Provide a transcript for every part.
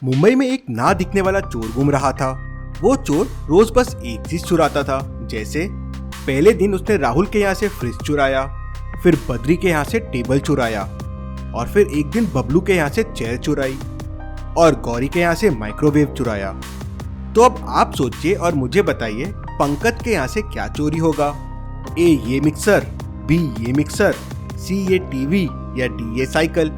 मुंबई में एक ना दिखने वाला चोर घूम रहा था। वो चोर रोज बस एक चीज चुराता था। जैसे पहले दिन उसने राहुल के यहाँ से फ्रिज चुराया, फिर बद्री के यहाँ से टेबल चुराया, और फिर एक दिन बबलू के यहाँ से चेयर चुराई, और गौरी के यहाँ से माइक्रोवेव चुराया। तो अब आप सोचिए और मुझे बताइए, पंकज के यहाँ से क्या चोरी होगा? ए ये मिक्सर, बी ये मिक्सर, सी ये टीवी, या डी ये साइकिल?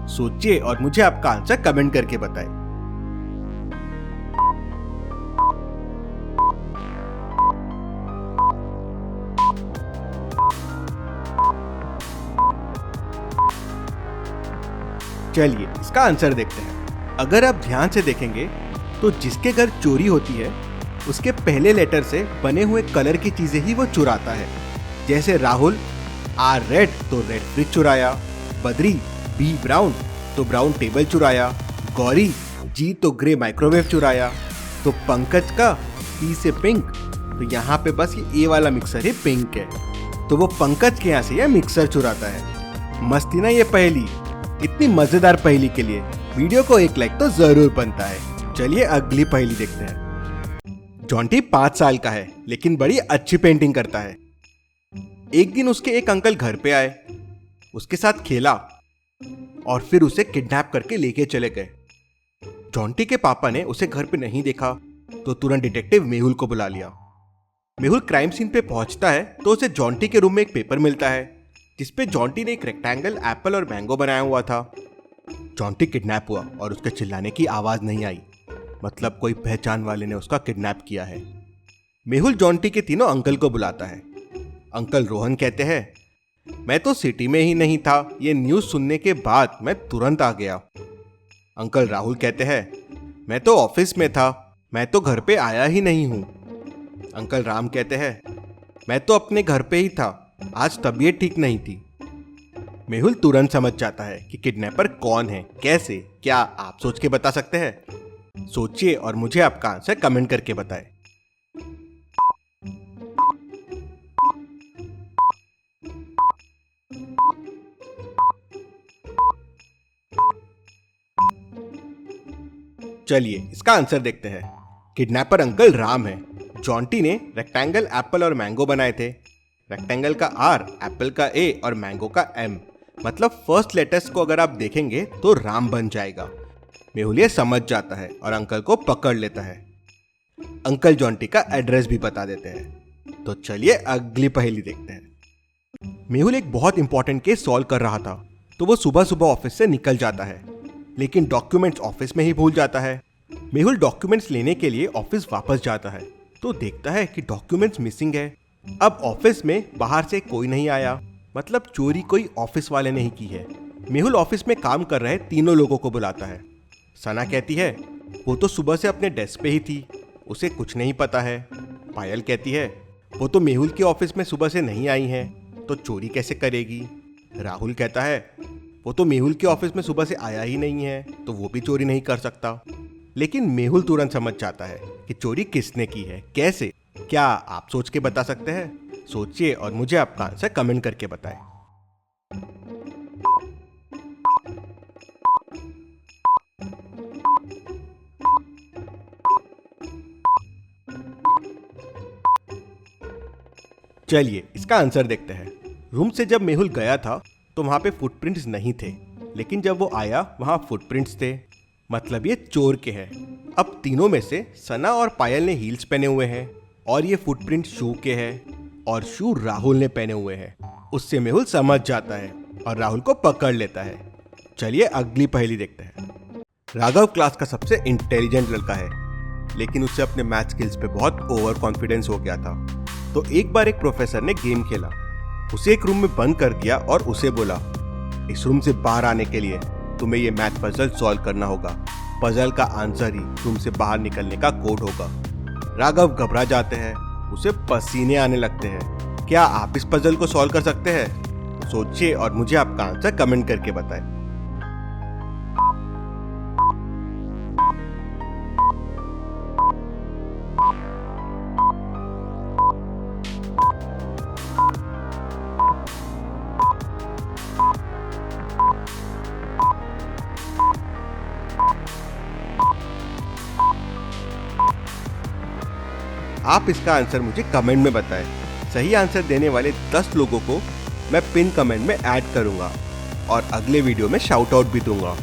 सोचिए और मुझे आपका आंसर कमेंट करके बताएं। चलिए इसका आंसर देखते हैं। अगर आप ध्यान से देखेंगे तो जिसके घर चोरी होती है उसके पहले लेटर से बने हुए कलर की चीजें ही वो चुराता है। जैसे राहुल आर रेड तो रेड फ्रिज चुराया, बद्री बी ब्राउन तो ब्राउन टेबल चुराया, गौरी जी तो ग्रे माइक्रोवेव चुराया, तो पंकज का पी से पिंक, तो यहाँ पे बस ये ए वाला मिक्सर ही पिंक है, तो वो पंकज के यहाँ से यह मिक्सर चुराता है। मस्ती ना ये पहेली। इतनी मजेदार पहेली के लिए वीडियो को एक लाइक तो जरूर बनता है। चलिए अगली पहेली देखते हैं। जॉन्टी 5 साल का है लेकिन बड़ी अच्छी पेंटिंग करता है। एक दिन उसके एक अंकल घर पे आए, उसके साथ खेला और फिर उसे किडनैप करके लेके चले गए। जॉन्टी के पापा ने उसे घर पे नहीं देखा तो तुरंत डिटेक्टिव मेहुल को बुला लिया। मेहुल क्राइम सीन पे पहुंचता है तो उसे जॉन्टी के रूम में एक पेपर मिलता है जिसपे जॉन्टी ने एक रेक्टेंगल, एप्पल और मैंगो बनाया हुआ था। जॉन्टी किडनैप हुआ और उसके चिल्लाने की आवाज नहीं आई, मतलब कोई पहचान वाले ने उसका किडनैप किया है। मेहुल जॉन्टी के तीनों अंकल को बुलाता है। अंकल रोहन कहते हैं, मैं तो सिटी में ही नहीं था, ये न्यूज सुनने के बाद मैं तुरंत आ गया। अंकल राहुल कहते हैं, मैं तो ऑफिस में था, मैं तो घर पे आया ही नहीं हूँ। अंकल राम कहते हैं, मैं तो अपने घर पे ही था, आज तबीयत ठीक नहीं थी। मेहुल तुरंत समझ जाता है कि किडनैपर कौन है, कैसे, क्या आप सोच के बता सकते हैं? सोचिए और मुझे आपका आंसर कमेंट करके बताएं। चलिए इसका आंसर देखते हैं। किडनैपर अंकल राम है। जॉन्टी ने रेक्टेंगल, एप्पल और मैंगो बनाए थे। रेक्टेंगल का आर, एप्पल का ए और मैंगो का एम, मतलब फर्स्ट लेटर्स को अगर आप देखेंगे तो राम बन जाएगा। मेहुल ये समझ जाता है और अंकल को पकड़ लेता है। अंकल जॉन्टी का एड्रेस भी बता देते हैं। तो चलिए अगली पहेली देखते हैं। मेहुल एक बहुत इंपॉर्टेंट केस सॉल्व कर रहा था तो वो सुबह सुबह ऑफिस से निकल जाता है, लेकिन डॉक्यूमेंट्स ऑफिस में ही भूल जाता है। मेहुल डॉक्यूमेंट्स लेने के लिए ऑफिस वापस जाता है तो देखता है कि डॉक्यूमेंट्स मिसिंग है। अब ऑफिस में बाहर से कोई नहीं आया, मतलब चोरी कोई ऑफिस वाले ने ही की है। मेहुल ऑफिस में काम कर रहे तीनों लोगों को बुलाता है। सना कहती है, वो तो सुबह से अपने डेस्क पे ही थी, उसे कुछ नहीं पता है। पायल कहती है, वो तो मेहुल के ऑफिस में सुबह से नहीं आई है, तो चोरी कैसे करेगी? राहुल कहता है, वो तो मेहुल के ऑफिस में सुबह से आया ही नहीं है, तो वो भी चोरी नहीं कर सकता। लेकिन मेहुल तुरंत समझ जाता है कि चोरी किसने की है, कैसे, क्या आप सोच के बता सकते हैं? सोचिए और मुझे आपका आंसर कमेंट करके बताएं। चलिए इसका आंसर देखते हैं। रूम से जब मेहुल गया था तो वहां पे फुटप्रिंट्स नहीं थे, लेकिन जब वो आया वहां फुटप्रिंट्स थे, मतलब ये चोर के हैं। अब तीनों में से सना और पायल ने हील्स पहने हुए हैं और ये फुटप्रिंट शू के हैं, और शू राहुल ने पहने हुए हैं। उससे मेहुल समझ जाता है और राहुल को पकड़ लेता है। चलिए अगली पहेली देखते हैं। राघव क्लास का सबसे इंटेलिजेंट लड़का है, लेकिन उससे अपने मैथ स्किल्स पे बहुत ओवर कॉन्फिडेंस हो गया था। तो एक बार एक प्रोफेसर ने गेम खेला, उसे एक रूम में बंद कर दिया और उसे बोला, इस रूम से बाहर आने के लिए तुम्हें ये मैथ पजल सॉल्व करना होगा। पजल का आंसर ही रूम से बाहर निकलने का कोड होगा। राघव घबरा जाते हैं, उसे पसीने आने लगते हैं। क्या आप इस पजल को सॉल्व कर सकते हैं? सोचिए और मुझे आपका आंसर कमेंट करके बताएं। आप इसका आंसर मुझे कमेंट में बताएं। सही आंसर देने वाले 10 लोगों को मैं पिन कमेंट में ऐड करूंगा और अगले वीडियो में शाउट आउट भी दूंगा।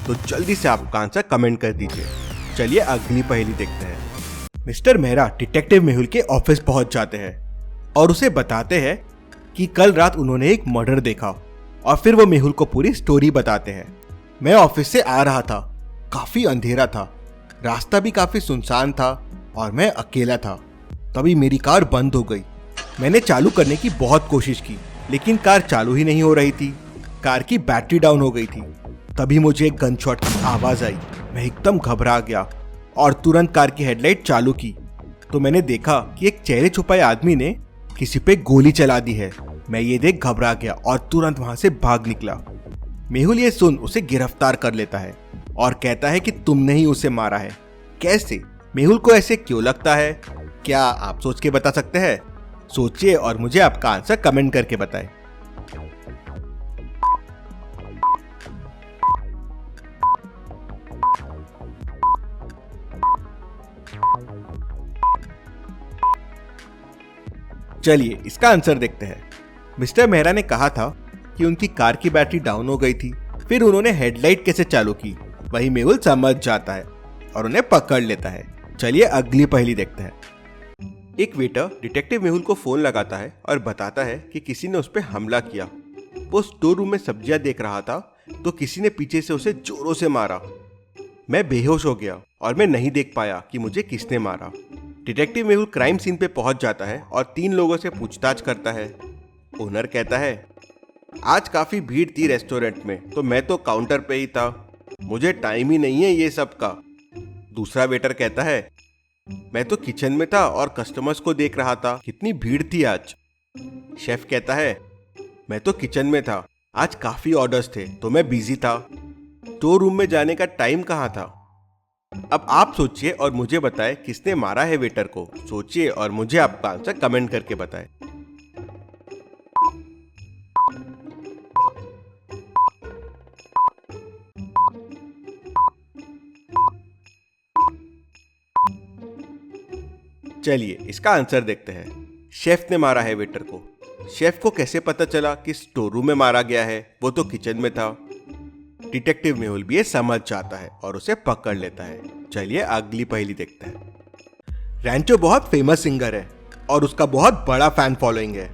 तो जल्दी से आपका आंसर कमेंट कर दीजिए। चलिए अगली पहेली देखते हैं। मिस्टर मेहरा डिटेक्टिव मेहुल के ऑफिस पहुंच जाते हैं और उसे बताते हैं कि कल रात उन्होंने एक मर्डर देखा और फिर वो मेहुल को पूरी स्टोरी बताते हैं। मैं ऑफिस से आ रहा था, काफी अंधेरा था, रास्ता भी काफी सुनसान था और मैं अकेला था। तभी मेरी कार बंद हो गई। मैंने चालू करने की बहुत कोशिश की लेकिन कार चालू ही नहीं हो रही थी। कार की बैटरी डाउन हो गई थी। तभी मुझे एक गन शॉट की आवाज आई। मैं एकदम घबरा गया और तुरंत कार की हेडलाइट चालू की तो मैंने देखा कि एक चेहरे छुपाए आदमी ने किसी पे गोली चला दी है। मैं ये देख घबरा गया और तुरंत वहां से भाग निकला। मेहुल ये सुन उसे गिरफ्तार कर लेता है और कहता है कि तुमने ही उसे मारा है। कैसे? मेहुल को ऐसे क्यों लगता है? क्या आप सोच के बता सकते हैं? सोचिए और मुझे आपका आंसर कमेंट करके बताएं। चलिए इसका आंसर देखते हैं। मिस्टर मेहरा ने कहा था कि उनकी कार की बैटरी डाउन हो गई थी, फिर उन्होंने हेडलाइट कैसे चालू की वही मेहुल समझ जाता है और उन्हें पकड़ लेता है। चलिए अगली पहेली देखते हैं। एक वेटर डिटेक्टिव मेहुल को फोन लगाता है और बताता है कि किसी ने उस पर हमला किया। वो स्टोर रूम में सब्जियां देख रहा था तो किसी ने पीछे से उसे जोरों से मारा। मैं बेहोश हो गया और मैं नहीं देख पाया कि मुझे किसने मारा। डिटेक्टिव मेहुल क्राइम सीन पे पहुंच जाता है और 3 लोगों से पूछताछ करता है। ओनर कहता है, आज काफी भीड़ थी रेस्टोरेंट में तो मैं तो काउंटर पे ही था, मुझे टाइम ही नहीं है ये सब का। दूसरा वेटर कहता है, मैं तो किचन में था और कस्टमर्स को देख रहा था, कितनी भीड़ थी आज। शेफ कहता है, मैं तो किचन में था, आज काफी ऑर्डर्स थे तो मैं बिजी था, स्टोर रूम में जाने का टाइम कहाँ था। अब आप सोचिए और मुझे बताएं किसने मारा है वेटर को। सोचिए और मुझे आपका आंसर कमेंट करके बताएं। चलिए इसका आंसर देखते हैं। शेफ ने मारा है वेटर को। शेफ को कैसे पता चला कि स्टोर रूम में मारा गया है? वो तो किचन में था। डिटेक्टिव मेहुल भी ये समझ जाता है और उसे पकड़ लेता है। चलिए अगली पहेली देखते हैं। रैंचो बहुत फेमस सिंगर है और उसका बहुत बड़ा फैन फॉलोइंग है।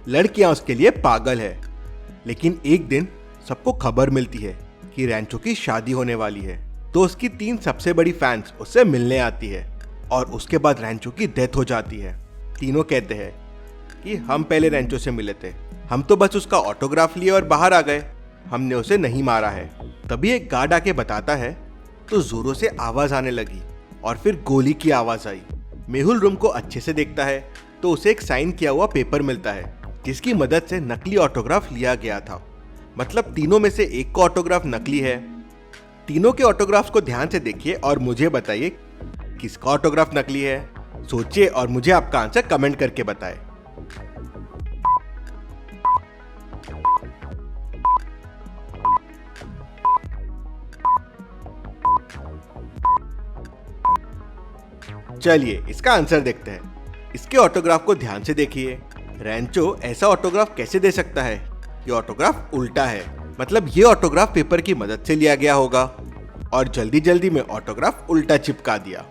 लड़कियां उसके लिए पागल है। लेकिन एक दिन सबको खबर मिलती है कि रैंचो की शादी होने वाली है तो उसकी 3 सबसे बड़ी फैंस उससे मिलने आती है और उसके बाद रैंचो की डेथ हो जाती है। तीनों कहते हैं कि हम पहले रैंचो से मिले थे, हम तो बस उसका ऑटोग्राफ लिए और बाहर आ गए, हमने उसे नहीं मारा है। तभी एक गार्ड आके बताता है तो जोरों से आवाज आने लगी और फिर गोली की आवाज आई। मेहुल रूम को अच्छे से देखता है तो उसे एक साइन किया हुआ पेपर मिलता है जिसकी मदद से नकली ऑटोग्राफ लिया गया था। मतलब तीनों में से एक का ऑटोग्राफ नकली है। तीनों के ऑटोग्राफ्स को ध्यान से देखिए और मुझे बताइए किसका ऑटोग्राफ नकली है। सोचिए और मुझे आपका आंसर कमेंट करके बताएं। चलिए इसका आंसर देखते हैं। इसके ऑटोग्राफ को ध्यान से देखिए। रैंचो ऐसा ऑटोग्राफ कैसे दे सकता है? ये ऑटोग्राफ उल्टा है, मतलब ये ऑटोग्राफ पेपर की मदद से लिया गया होगा और जल्दी जल्दी में ऑटोग्राफ उल्टा चिपका दिया,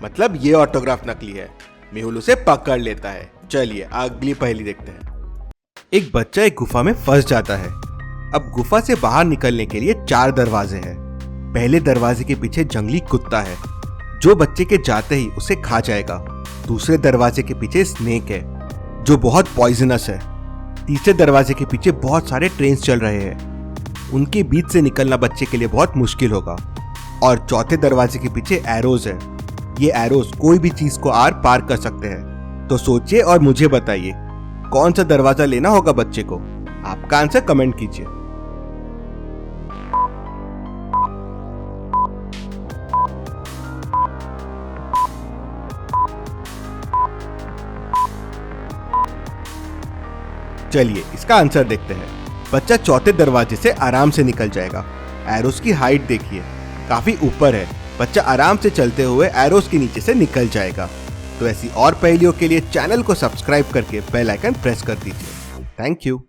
मतलब ये ऑटोग्राफ नकली है। मेहुल उसे पकड़ लेता है। चलिए अगली पहेली देखते हैं। एक बच्चा एक गुफा में फंस जाता है। अब गुफा से बाहर निकलने के लिए 4 दरवाजे हैं। पहले दरवाजे के पीछे जंगली कुत्ता है जो बच्चे के जाते ही उसे खा जाएगा। दूसरे दरवाजे के पीछे स्नेक है जो बहुत पॉइजनस है। तीसरे दरवाजे के पीछे बहुत सारे ट्रेन्स चल रहे हैं, उनके बीच से निकलना बच्चे के लिए बहुत मुश्किल होगा। और चौथे दरवाजे के पीछे एरोज है। ये एरोज कोई भी चीज को आर पार कर सकते हैं। तो सोचिए और मुझे बताइए कौन सा दरवाजा लेना होगा बच्चे को। आपका आंसर कमेंट कीजिए। चलिए इसका आंसर देखते हैं। बच्चा चौथे दरवाजे से आराम से निकल जाएगा। एरोस की हाइट देखिए, काफी ऊपर है। बच्चा आराम से चलते हुए एरोस के नीचे से निकल जाएगा। तो ऐसी और पहेलियों के लिए चैनल को सब्सक्राइब करके बेल आइकन प्रेस कर दीजिए। Thank you.